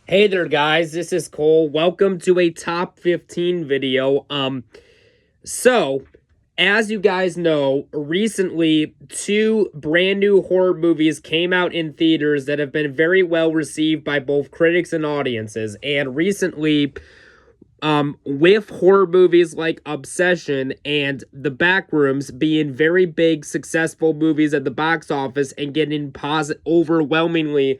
Hey there, guys. This is Cole. Welcome to a top 15 video. So, as you guys know, recently two brand new horror movies came out in theaters that have been very well received by both critics and audiences. And recently, with horror movies like Obsession and The Backrooms being very big, successful movies at the box office and getting overwhelmingly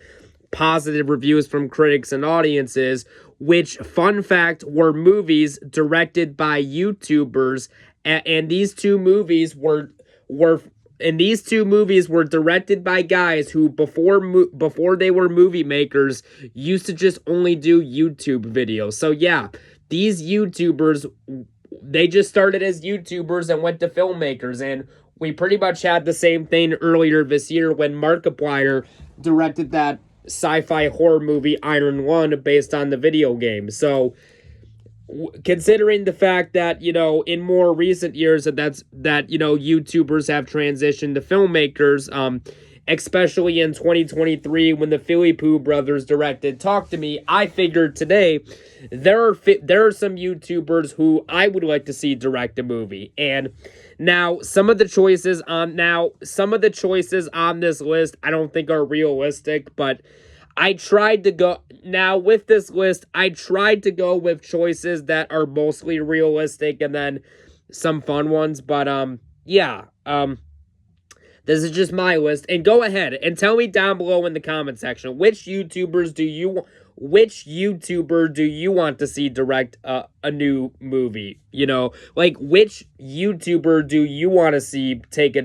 positive reviews from critics and audiences, which, fun fact, were movies directed by YouTubers, and these two movies were directed by guys who before they were movie makers used to just only do YouTube videos. So yeah, these YouTubers, they just started as YouTubers and went to filmmakers, and we pretty much had the same thing earlier this year when Markiplier directed that sci-fi horror movie Iron One based on the video game. So considering the fact that, in more recent years that YouTubers have transitioned to filmmakers, especially in 2023 when the Philly Pooh brothers directed Talk to Me, I figured today there are some YouTubers who I would like to see direct a movie. And now some of the choices on this list I don't think are realistic, but I tried to go with choices that are mostly realistic and then some fun ones. But this is just my list. And go ahead and tell me down below in the comment section which YouTuber do you want to see direct a new movie? Which YouTuber do you want to see take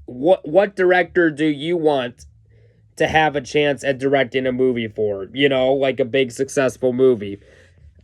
what director do you want to have a chance at directing a movie for, like a big successful movie?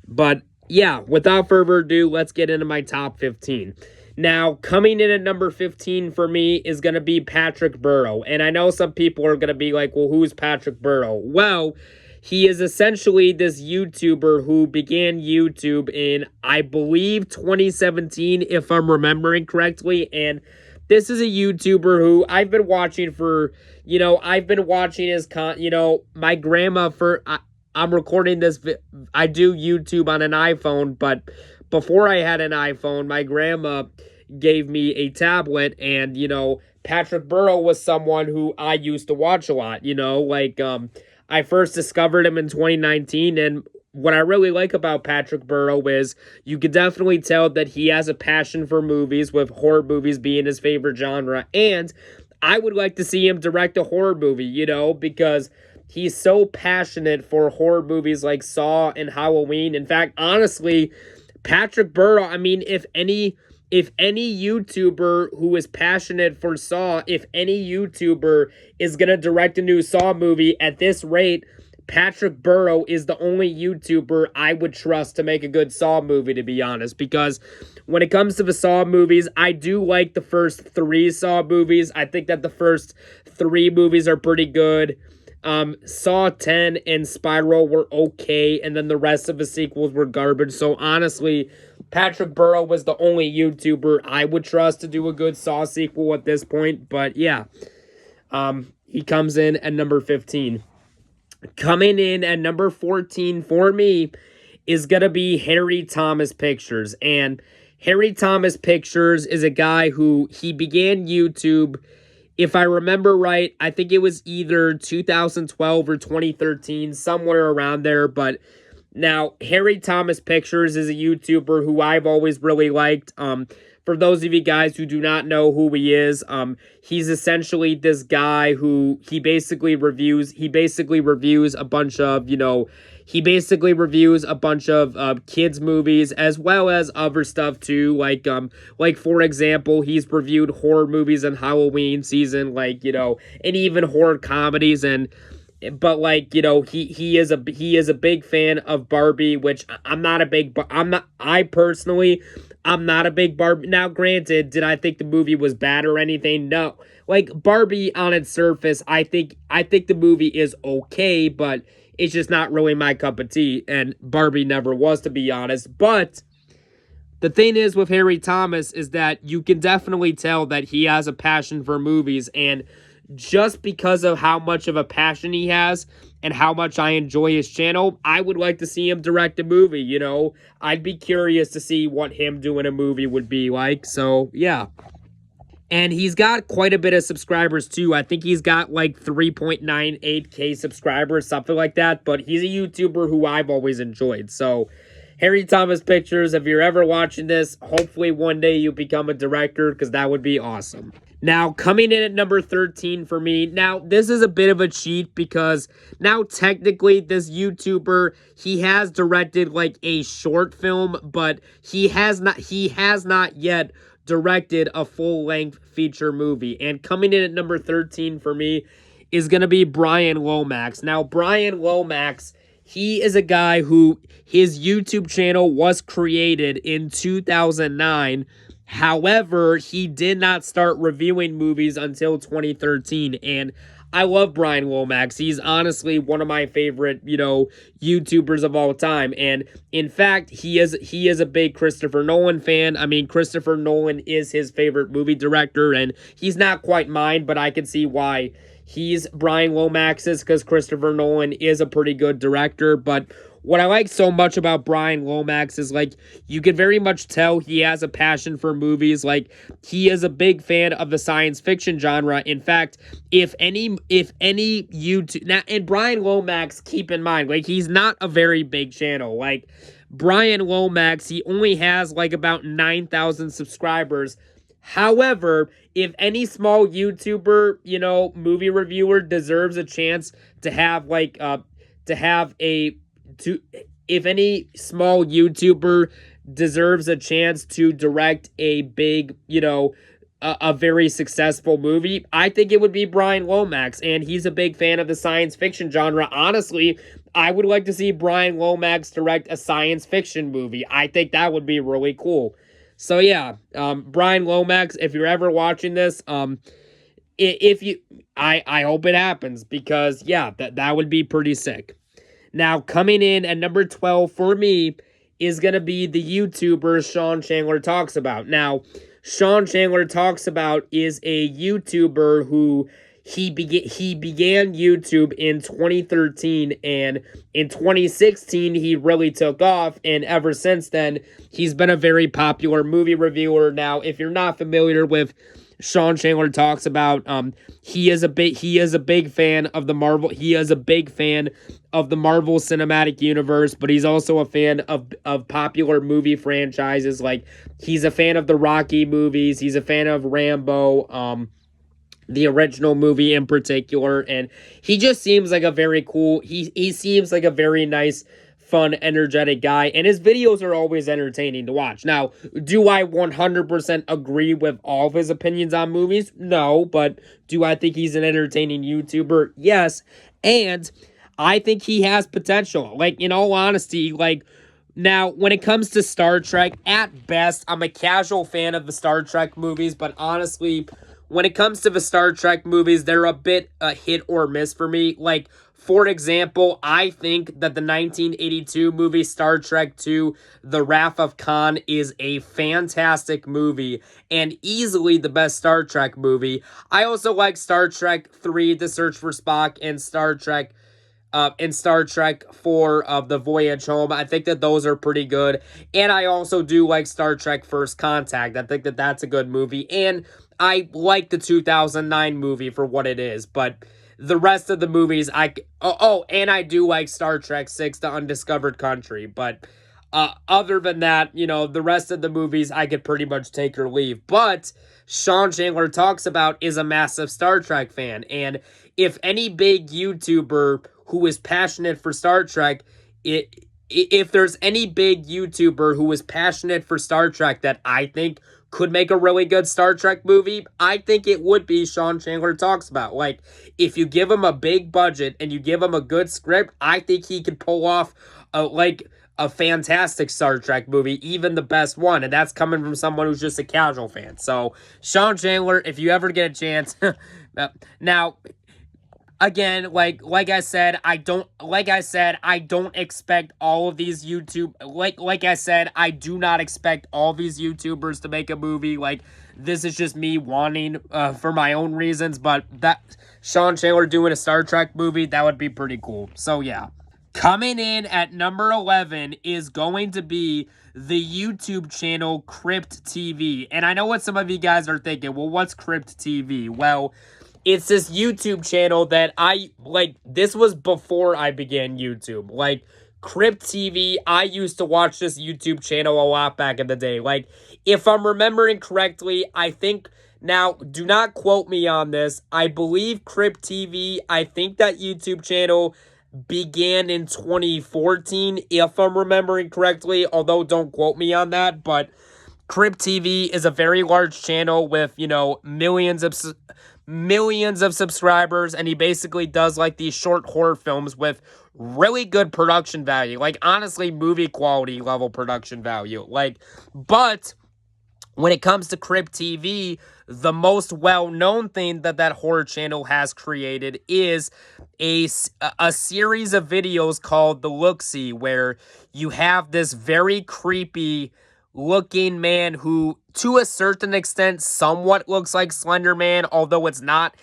But yeah, without further ado, let's get into my top 15. Now, coming in at number 15 for me is going to be Patrick Burrow. And I know some people are going to be like, well, who's Patrick Burrow? Well, he is essentially this YouTuber who began YouTube in, I believe, 2017, if I'm remembering correctly. And this is a YouTuber who I've been watching for, I've been watching his my grandma I'm recording this, I do YouTube on an iPhone, but before I had an iPhone, my grandma gave me a tablet, and, Patrick Burrow was someone who I used to watch a lot, I first discovered him in 2019, and what I really like about Patrick Burrow is you can definitely tell that he has a passion for movies, with horror movies being his favorite genre, and I would like to see him direct a horror movie, because he's so passionate for horror movies like Saw and Halloween. In fact, honestly, Patrick Burrow, I mean, if any YouTuber who is passionate for Saw, if any YouTuber is going to direct a new Saw movie at this rate, Patrick Burrow is the only YouTuber I would trust to make a good Saw movie, to be honest, because when it comes to the Saw movies, I do like the first 3 Saw movies. I think that the first 3 movies are pretty good. Saw 10 and Spiral were okay, and then the rest of the sequels were garbage. So honestly, Patrick Burrow was the only YouTuber I would trust to do a good Saw sequel at this point. But yeah, he comes in at number 15. Coming in at number 14 for me is going to be Harry Thomas Pictures. And Harry Thomas Pictures is a guy who he began YouTube, if I remember right, I think it was either 2012 or 2013, somewhere around there. But now, Harry Thomas Pictures is a YouTuber who I've always really liked. For those of you guys who do not know who he is, he's essentially this guy who he basically reviews a bunch of, kids movies as well as other stuff too. Like for example, he's reviewed horror movies in Halloween season, and even horror comedies. But he is a big fan of Barbie, which I'm not a big Barbie. Now, granted, did I think the movie was bad or anything? No. Like, Barbie on its surface, I think the movie is okay, but it's just not really my cup of tea, and Barbie never was, to be honest. But the thing is with Harry Thomas is that you can definitely tell that he has a passion for movies, and just because of how much of a passion he has and how much I enjoy his channel, I would like to see him direct a movie, you know? I'd be curious to see what him doing a movie would be like, so yeah. And he's got quite a bit of subscribers too. I think he's got like 3.98K subscribers, something like that. But he's a YouTuber who I've always enjoyed. So, Harry Thomas Pictures, if you're ever watching this, hopefully one day you become a director because that would be awesome. Now, coming in at number 13 for me. Now, this is a bit of a cheat because now technically this YouTuber, he has directed like a short film, but he has not yet directed a full-length feature movie. And coming in at number 13 for me is going to be Brian Lomax. Now, Brian Lomax, he is a guy who his YouTube channel was created in 2009. However, he did not start reviewing movies until 2013. And I love Brian Lomax. He's honestly one of my favorite, you know, YouTubers of all time. And in fact, he is a big Christopher Nolan fan. I mean, Christopher Nolan is his favorite movie director, and he's not quite mine, but I can see why he's Brian Lomax's, because Christopher Nolan is a pretty good director. But what I like so much about Brian Lomax is, like, you can very much tell he has a passion for movies. Like, he is a big fan of the science fiction genre. In fact, if any YouTube... Now, and Brian Lomax, keep in mind, like, he's not a very big channel. Like, Brian Lomax, he only has, like, about 9,000 subscribers. However, if any small YouTuber, you know, movie reviewer deserves a chance to have, like, if any small YouTuber deserves a chance to direct a big, you know, a very successful movie, I think it would be Brian Lomax, and he's a big fan of the science fiction genre. Honestly, I would like to see Brian Lomax direct a science fiction movie. I think that would be really cool. So yeah, Brian Lomax, if you're ever watching this, I hope it happens, because yeah, that would be pretty sick. Now, coming in at number 12 for me is going to be the YouTuber Sean Chandler Talks About. Now, Sean Chandler Talks About is a YouTuber who he began YouTube in 2013, and in 2016 he really took off, and ever since then he's been a very popular movie reviewer. Now, if you're not familiar with Sean Chandler Talks About, he is a big fan of the Marvel. He is a big fan of the Marvel Cinematic Universe, but he's also a fan of popular movie franchises. Like, he's a fan of the Rocky movies. He's a fan of Rambo, the original movie in particular, and he just seems like a very cool. He seems like a very nice, fun, energetic guy, and his videos are always entertaining to watch. Now, do I 100% agree with all of his opinions on movies? No, but do I think he's an entertaining YouTuber? Yes, and I think he has potential. Like, in all honesty, like, now, when it comes to Star Trek, at best, I'm a casual fan of the Star Trek movies, but honestly, when it comes to the Star Trek movies, they're a bit hit or miss for me. Like, for example, I think that the 1982 movie Star Trek II, The Wrath of Khan, is a fantastic movie and easily the best Star Trek movie. I also like Star Trek III, The Search for Spock, and Star Trek IV, The Voyage Home. I think that those are pretty good. And I also do like Star Trek First Contact. I think that that's a good movie. And I like the 2009 movie for what it is, but the rest of the movies, and I do like Star Trek VI, The Undiscovered Country, but other than that, you know, the rest of the movies I could pretty much take or leave. But Sean Chandler Talks About is a massive Star Trek fan, and if any big YouTuber who is passionate for Star Trek, if there's any big YouTuber who is passionate for Star Trek that I think could make a really good Star Trek movie, I think it would be Sean Chandler Talks About. Like, if you give him a big budget and you give him a good script, I think he could pull off a fantastic Star Trek movie, even the best one, and that's coming from someone who's just a casual fan. So, Sean Chandler, if you ever get a chance, now, again, like I said, I don't expect all of these like I said, I do not expect all these YouTubers to make a movie. Like, this is just me wanting for my own reasons, but that Sean Chandler doing a Star Trek movie, that would be pretty cool. So yeah. Coming in at number 11 is going to be the YouTube channel Crypt TV. And I know what some of you guys are thinking. Well, what's Crypt TV? Well, it's this YouTube channel that this was before I began YouTube. Like, Crypt TV, I used to watch this YouTube channel a lot back in the day. Like, if I'm remembering correctly, I think, now, do not quote me on this, I believe Crypt TV, I think that YouTube channel began in 2014, if I'm remembering correctly, although don't quote me on that, but Crypt TV is a very large channel with, millions of subscribers, and he basically does, like, these short horror films with really good production value, like, honestly, movie quality level production value, like, but when it comes to Crypt TV, the most well-known thing that horror channel has created is a series of videos called The Look-See, where you have this very creepy looking man who, to a certain extent, somewhat looks like Slender Man, although it's not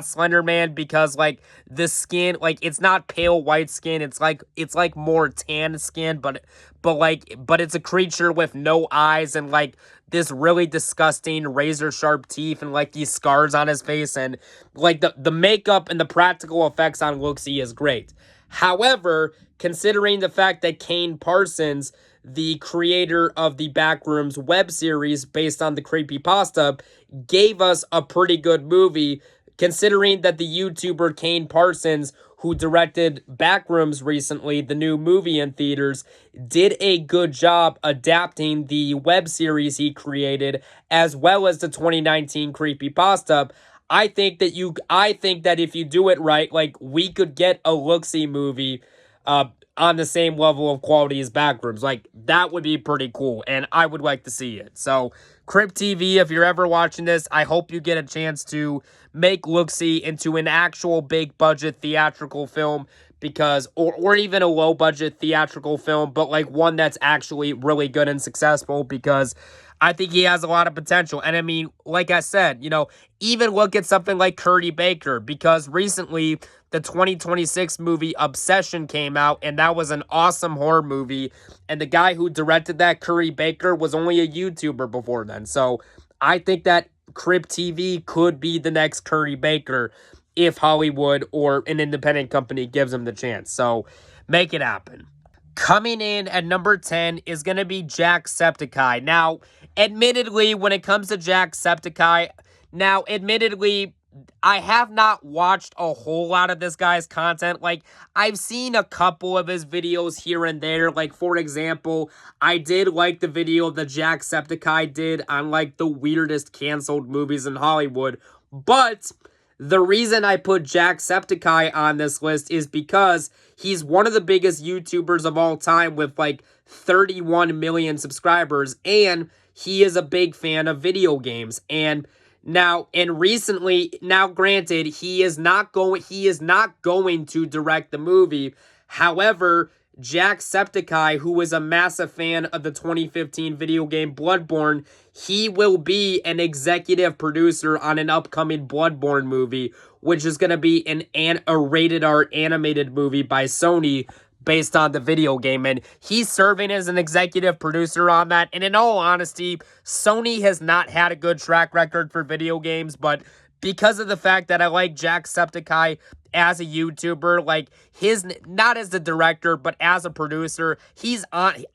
Slender Man, because, like, the skin, like, it's not pale white skin, it's like more tan skin, but it's a creature with no eyes and, like, this really disgusting razor sharp teeth and, like, these scars on his face, and, like, the makeup and the practical effects on Look-See is great. However, considering the fact that Kane Parsons, the creator of the Backrooms web series based on the creepypasta, gave us a pretty good movie, considering that the YouTuber Kane Parsons, who directed Backrooms recently, the new movie in theaters, did a good job adapting the web series he created, as well as the 2019 creepypasta. I think that if you do it right, like, we could get a Look-See movie on the same level of quality as Backrooms. Like, that would be pretty cool, and I would like to see it. So, Crypt TV, if you're ever watching this, I hope you get a chance to make Look-See into an actual big-budget theatrical film, because, or even a low-budget theatrical film, but, like, one that's actually really good and successful, because I think he has a lot of potential. And I mean, like I said, even look at something like Curry Baker, because recently the 2026 movie Obsession came out, and that was an awesome horror movie. And the guy who directed that, Curry Baker, was only a YouTuber before then. So I think that Crypt TV could be the next Curry Baker if Hollywood or an independent company gives him the chance. So make it happen. Coming in at number 10 is going to be Jacksepticeye. Now, admittedly, when it comes to Jacksepticeye, I have not watched a whole lot of this guy's content. Like, I've seen a couple of his videos here and there. Like, for example, I did like the video that Jacksepticeye did on, like, the weirdest canceled movies in Hollywood. But the reason I put Jacksepticeye on this list is because he's one of the biggest YouTubers of all time with, like, 31 million subscribers, and he is a big fan of video games. And recently, granted, he is not going to direct the movie. However, Jacksepticeye, who is a massive fan of the 2015 video game Bloodborne, he will be an executive producer on an upcoming Bloodborne movie, which is going to be a rated R animated movie by Sony based on the video game, and he's serving as an executive producer on that. And in all honesty, Sony has not had a good track record for video games, but because of the fact that I like Jacksepticeye as a YouTuber, like, not as the director, but as a producer,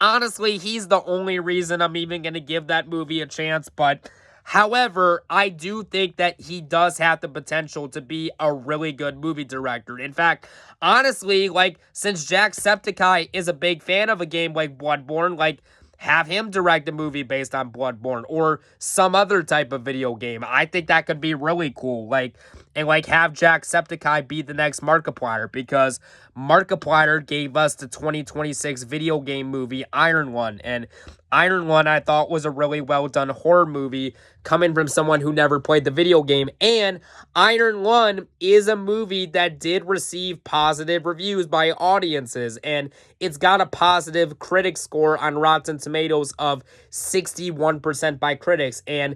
honestly, he's the only reason I'm even going to give that movie a chance. But however, I do think that he does have the potential to be a really good movie director. In fact, honestly, like, since Jacksepticeye is a big fan of a game like Bloodborne, like, have him direct a movie based on Bloodborne or some other type of video game. I think that could be really cool. Like, and like have Jacksepticeye be the next Markiplier, because Markiplier gave us the 2026 video game movie Iron One, and Iron One I thought was a really well done horror movie coming from someone who never played the video game, and Iron One is a movie that did receive positive reviews by audiences, and it's got a positive critic score on Rotten Tomatoes of 61% by critics, and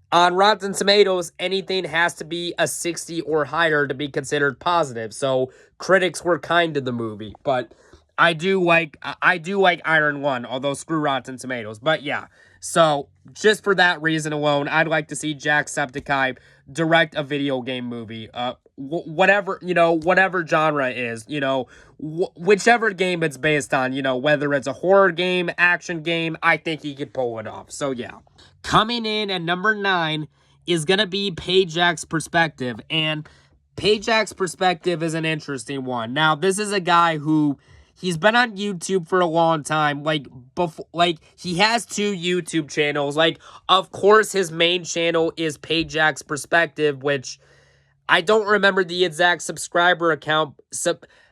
on Rotten Tomatoes, anything has to be a 60 or higher to be considered positive. So critics were kind to the movie, but I do like Iron One, although screw Rotten Tomatoes. But yeah, so just for that reason alone, I'd like to see Jacksepticeye direct a video game movie. Whatever, whatever genre is, whichever game it's based on, whether it's a horror game, action game, I think he could pull it off. So yeah. Coming in at number 9 is going to be Payjack's Perspective. And Payjack's Perspective is an interesting one. Now, this is a guy who, he's been on YouTube for a long time. He has 2 YouTube channels. Like, of course, his main channel is Payjack's Perspective, which I don't remember the exact subscriber account,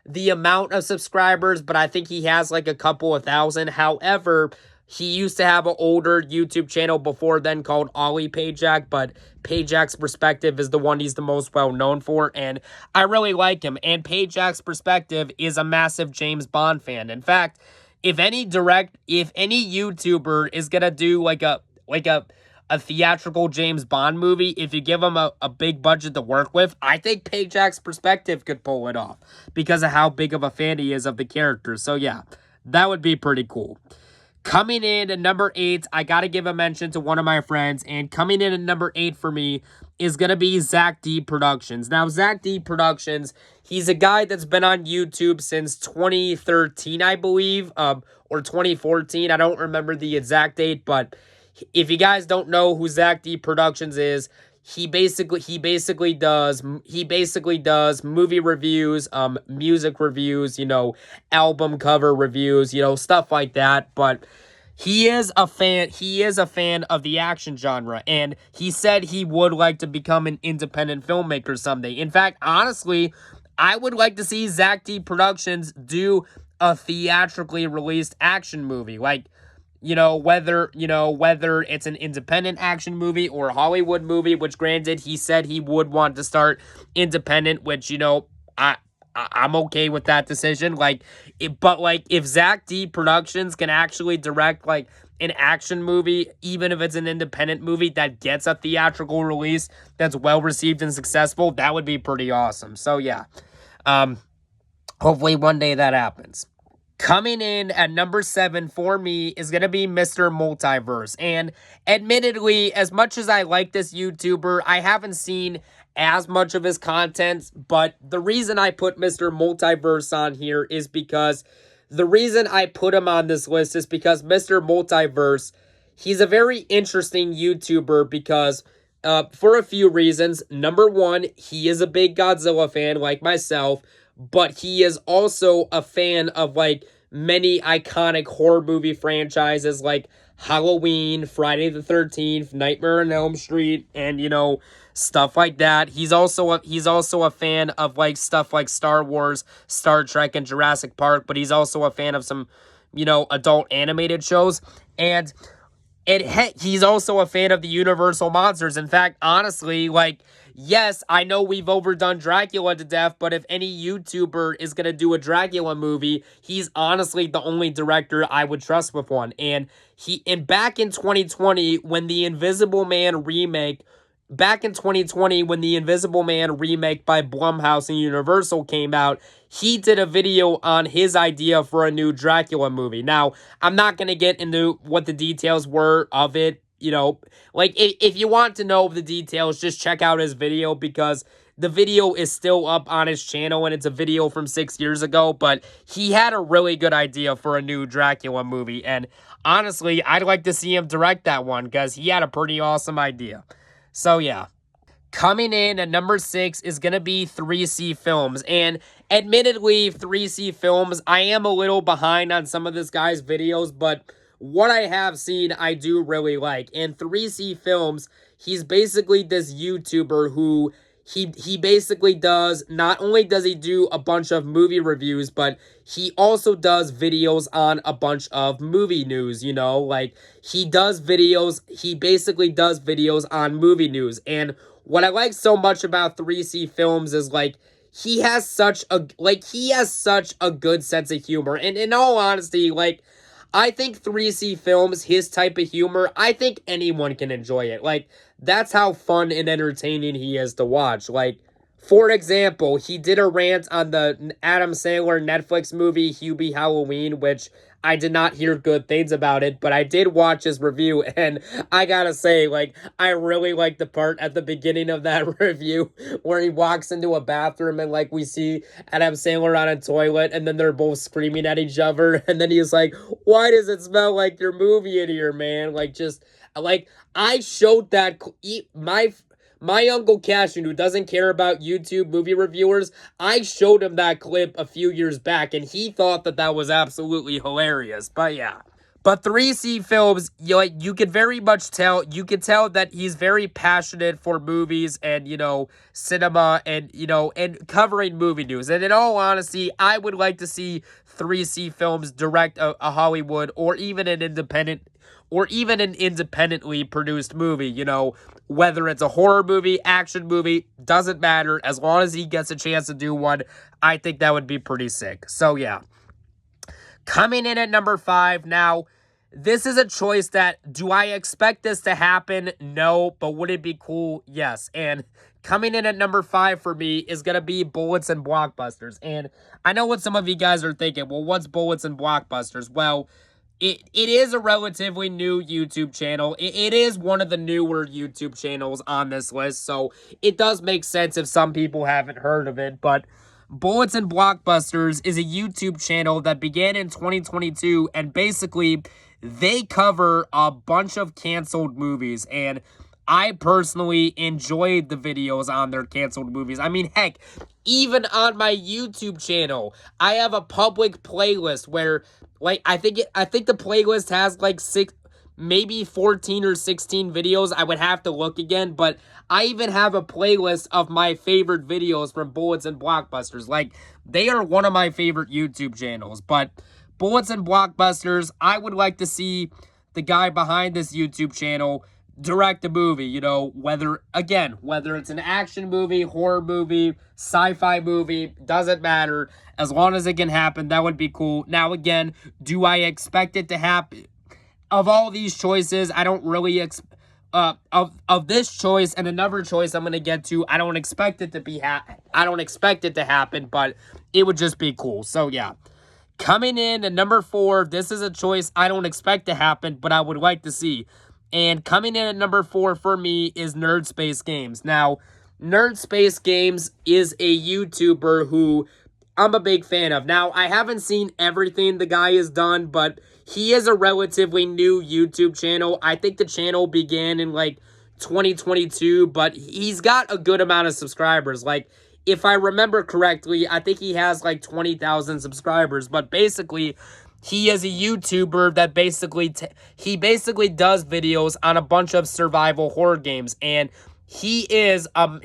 the amount of subscribers, but I think he has like a couple of thousand. However, he used to have an older YouTube channel before then called Ollie Payjack, but Payjack's Perspective is the one he's the most well known for, and I really like him. And Payjack's Perspective is a massive James Bond fan. In fact, if any YouTuber is gonna do like a theatrical James Bond movie, if you give him a big budget to work with, I think Payjack's Perspective could pull it off because of how big of a fan he is of the character. So yeah, that would be pretty cool. Coming in at number 8, I got to give a mention to one of my friends, and coming in at number 8 for me is going to be Zach D Productions. Now, Zach D Productions, he's a guy that's been on YouTube since 2013, I believe, or 2014. I don't remember the exact date, but if you guys don't know who Zach D Productions is, he basically does movie reviews, music reviews, album cover reviews, stuff like that. But he is a fan of the action genre, and he said he would like to become an independent filmmaker someday. In fact, honestly, I would like to see Zach D Productions do a theatrically released action movie, like, whether it's an independent action movie or a Hollywood movie, which granted, he said he would want to start independent, which, I'm okay with that decision. But if Zach D Productions can actually direct, like, an action movie, even if it's an independent movie that gets a theatrical release that's well-received and successful, that would be pretty awesome. So, yeah. Hopefully one day that happens. Coming in at number 7 for me is going to be Mr. Multiverse. And admittedly, as much as I like this YouTuber, I haven't seen as much of his content. But the reason I put Mr. Multiverse on here is because the reason I put him on this list is because Mr. Multiverse, he's a very interesting YouTuber because for a few reasons. Number 1, he is a big Godzilla fan like myself. But he is also a fan of, like, many iconic horror movie franchises like Halloween, Friday the 13th, Nightmare on Elm Street, and, stuff like that. He's also a fan of, like, stuff like Star Wars, Star Trek, and Jurassic Park, but he's also a fan of some, adult animated shows. And he's also a fan of the Universal monsters. In fact, honestly, like, yes, I know we've overdone Dracula to death, but if any YouTuber is going to do a Dracula movie, he's honestly the only director I would trust with one. And back in 2020, when the Invisible Man remake by Blumhouse and Universal came out, he did a video on his idea for a new Dracula movie. Now, I'm not going to get into what the details were of it. If you want to know the details, just check out his video because the video is still up on his channel and it's a video from 6 years ago, but he had a really good idea for a new Dracula movie, and honestly, I'd like to see him direct that one because he had a pretty awesome idea. So yeah. Coming in at number 6 is going to be 3C Films, and admittedly, 3C Films, I am a little behind on some of this guy's videos, but what I have seen, I do really like. And 3C Films, he's basically this YouTuber who he basically does, not only does he do a bunch of movie reviews, but he also does videos on a bunch of movie news, you know, like he basically does videos on movie news. And what I like so much about 3C Films is like he has such a good sense of humor. And in all honesty, like I think 3C Films, his type of humor, I think anyone can enjoy it. Like, that's how fun and entertaining he is to watch. Like, for example, he did a rant on the Adam Sandler Netflix movie, Hubie Halloween, which I did not hear good things about it, but I did watch his review, and I gotta say, like, I really like the part at the beginning of that review where he walks into a bathroom and, like, we see Adam Sandler on a toilet, and then they're both screaming at each other, and then he's like, why does it smell like your movie in here, man? Like, just, like, I showed that, my Uncle Cashin, who doesn't care about YouTube movie reviewers, I showed him that clip a few years back, and he thought that that was absolutely hilarious. But yeah. But 3C Films, you could very much tell, you could tell that he's very passionate for movies and, you know, cinema and, you know, and covering movie news. And in all honesty, I would like to see 3C Films direct a Hollywood or even an independently produced movie, you know, whether it's a horror movie, action movie, doesn't matter. As long as he gets a chance to do one, I think that would be pretty sick. So, yeah. Coming in at number 5, now, this is a choice that, do I expect this to happen? No, but would it be cool? Yes. And coming in at number 5 for me is going to be Bullets and Blockbusters. And I know what some of you guys are thinking. Well, what's Bullets and Blockbusters? Well, it is a relatively new YouTube channel. It is one of the newer YouTube channels on this list, so it does make sense if some people haven't heard of it, but Bullets and Blockbusters is a YouTube channel that began in 2022, and basically, they cover a bunch of canceled movies, and I personally enjoyed the videos on their canceled movies. I mean, heck, even on my YouTube channel, I have a public playlist where, like, I think the playlist has like maybe 14 or 16 videos. I would have to look again, but I even have a playlist of my favorite videos from Bullets and Blockbusters. Like, they are one of my favorite YouTube channels, but Bullets and Blockbusters, I would like to see the guy behind this YouTube channel direct a movie, you know, whether it's an action movie, horror movie, sci-fi movie, doesn't matter. As long as it can happen, that would be cool. Now, again, do I expect it to happen? Of all these choices, I don't really of this choice and another choice I'm going to get to, I don't expect it to happen, but it would just be cool. So, yeah. Coming in at number 4, this is a choice I don't expect to happen, but I would like to see. And coming in at number 4 for me is Nerd Space Games. Now, Nerd Space Games is a YouTuber who I'm a big fan of. Now, I haven't seen everything the guy has done, but he is a relatively new YouTube channel. I think the channel began in, like, 2022, but he's got a good amount of subscribers. Like, if I remember correctly, I think he has, like, 20,000 subscribers. But basically, he is a YouTuber that basically does videos on a bunch of survival horror games, and he is a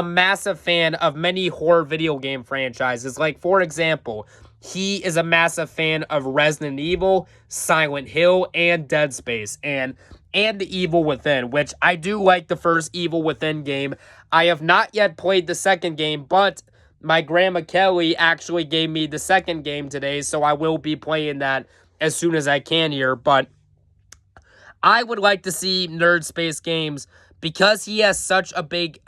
massive fan of many horror video game franchises. Like, for example, he is a massive fan of Resident Evil, Silent Hill, and Dead Space, and The Evil Within, which I do like the first Evil Within game. I have not yet played the second game, but my grandma Kelly actually gave me the second game today, so I will be playing that as soon as I can here. But I would like to see Nerd Space Games, because he has such a big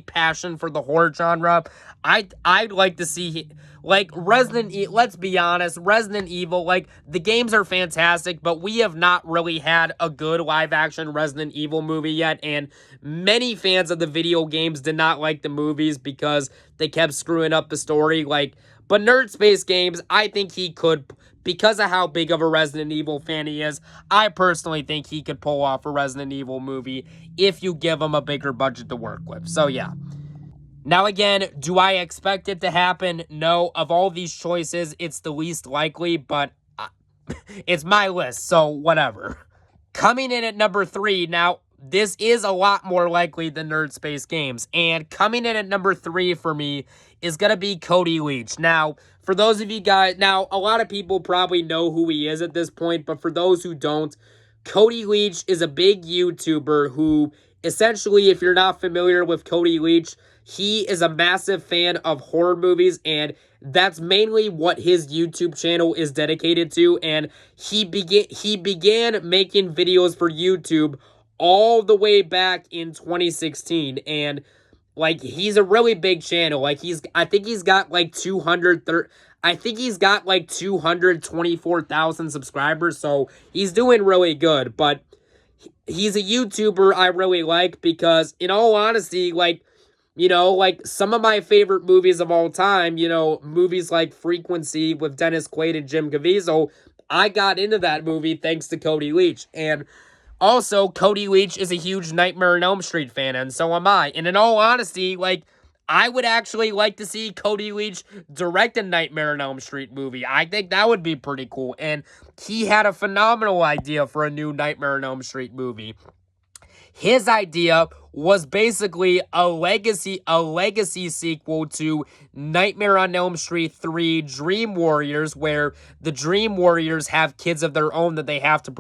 passion for the horror genre. I'd like to see, like, let's be honest, Resident Evil, like, the games are fantastic, but we have not really had a good live-action Resident Evil movie yet, and many fans of the video games did not like the movies because they kept screwing up the story, like, but Nerd Space Games, I think he could, because of how big of a Resident Evil fan he is, I personally think he could pull off a Resident Evil movie if you give him a bigger budget to work with. So, yeah. Now, again, do I expect it to happen? No. Of all these choices, it's the least likely, but it's my list, so whatever. Coming in at number 3, now, this is a lot more likely than Nerd Space Games. And coming in at number 3 for me is going to be Cody Leach. Now, for those of you guys, now, a lot of people probably know who he is at this point, but for those who don't, Cody Leach is a big YouTuber who, essentially, if you're not familiar with Cody Leach, he is a massive fan of horror movies, and that's mainly what his YouTube channel is dedicated to. And he began making videos for YouTube all the way back in 2016, and like, he's a really big channel. Like, I think he's got like 224,000 subscribers, so he's doing really good. But he's a YouTuber I really like because, in all honesty, like, you know, like, some of my favorite movies of all time, you know, movies like Frequency with Dennis Quaid and Jim Caviezel, I got into that movie thanks to Cody Leach. And also, Cody Leach is a huge Nightmare on Elm Street fan, and so am I. And in all honesty, like, I would actually like to see Cody Leach direct a Nightmare on Elm Street movie. I think that would be pretty cool. And he had a phenomenal idea for a new Nightmare on Elm Street movie. His idea was basically a legacy sequel to Nightmare on Elm Street 3 Dream Warriors, where the Dream Warriors have kids of their own that they have to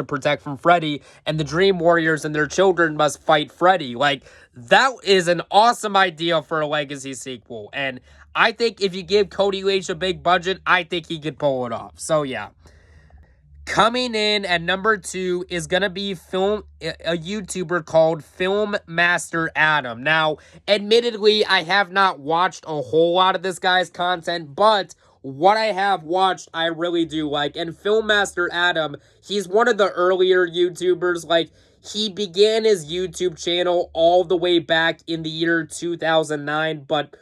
protect from Freddy, and the Dream Warriors and their children must fight Freddy. Like, that is an awesome idea for a legacy sequel, and I think if you give Cody Leach a big budget, I think he could pull it off. So yeah. Coming in at number 2 is going to be a YouTuber called Film Master Adam. Now, admittedly, I have not watched a whole lot of this guy's content, but what I have watched, I really do like. And Film Master Adam, he's one of the earlier YouTubers. Like, he began his YouTube channel all the way back in the year 2009, but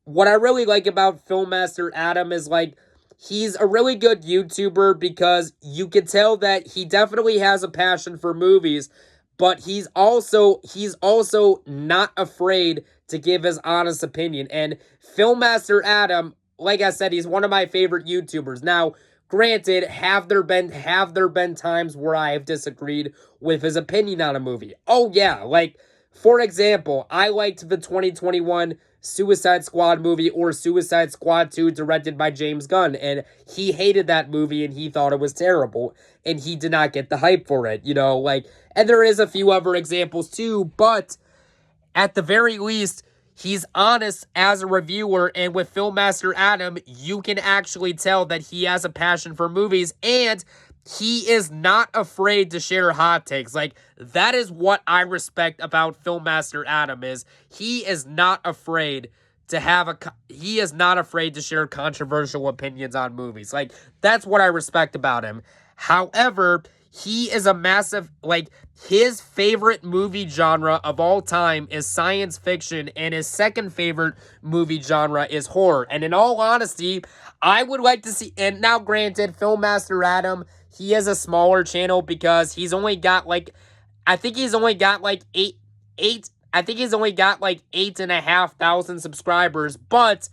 what I really like about Film Master Adam is, like, he's a really good YouTuber because you can tell that he definitely has a passion for movies, but he's also not afraid to give his honest opinion. And Film Master Adam, like I said, he's one of my favorite YouTubers. Now, granted, have there been times where I have disagreed with his opinion on a movie? Oh yeah, like, for example, I liked the 2021 Suicide Squad movie, or Suicide Squad 2, directed by James Gunn, and he hated that movie and he thought it was terrible, and he did not get the hype for it, you know, like, and there is a few other examples too, but at the very least, he's honest as a reviewer, and with Film Master Adam, you can actually tell that he has a passion for movies, and he is not afraid to share hot takes. Like, that is what I respect about Film Master Adam, is he is not afraid to share controversial opinions on movies. Like, that's what I respect about him. However, he is a massive, like, his favorite movie genre of all time is science fiction, and his second favorite movie genre is horror. And in all honesty, I would like to see, and now granted, Film Master Adam, he has a smaller channel because he's only got like, I think he's only got like 8,500 subscribers, but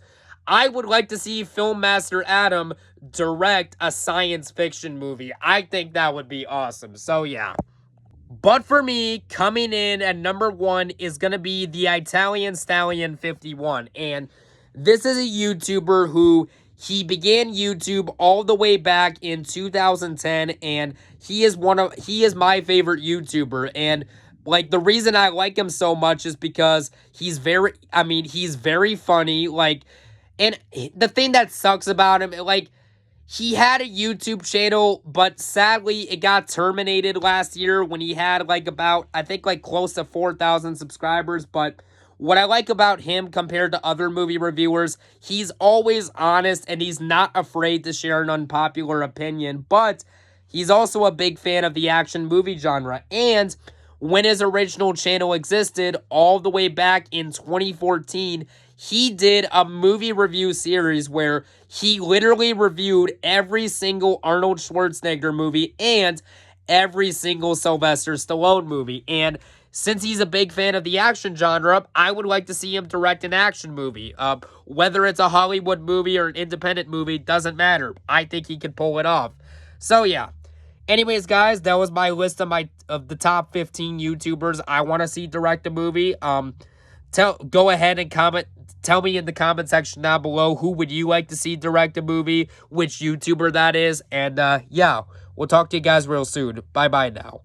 I would like to see Film Master Adam direct a science fiction movie. I think that would be awesome. So yeah. But for me, coming in at number 1 is going to be the Italian Stallion 51. And this is a YouTuber who, he began YouTube all the way back in 2010, and he is my favorite YouTuber. And like, the reason I like him so much is because he's very funny. Like, and the thing that sucks about him, like, he had a YouTube channel, but sadly it got terminated last year when he had like about, I think, like close to 4,000 subscribers. But what I like about him compared to other movie reviewers, he's always honest and he's not afraid to share an unpopular opinion, but he's also a big fan of the action movie genre. And when his original channel existed all the way back in 2014, he did a movie review series where he literally reviewed every single Arnold Schwarzenegger movie and every single Sylvester Stallone movie. And since he's a big fan of the action genre, I would like to see him direct an action movie. Whether it's a Hollywood movie or an independent movie, doesn't matter. I think he could pull it off. So yeah. Anyways, guys, that was my list of the top 15 YouTubers I want to see direct a movie. Go ahead and comment. Tell me in the comment section down below, who would you like to see direct a movie, which YouTuber that is, and yeah, we'll talk to you guys real soon. Bye bye now.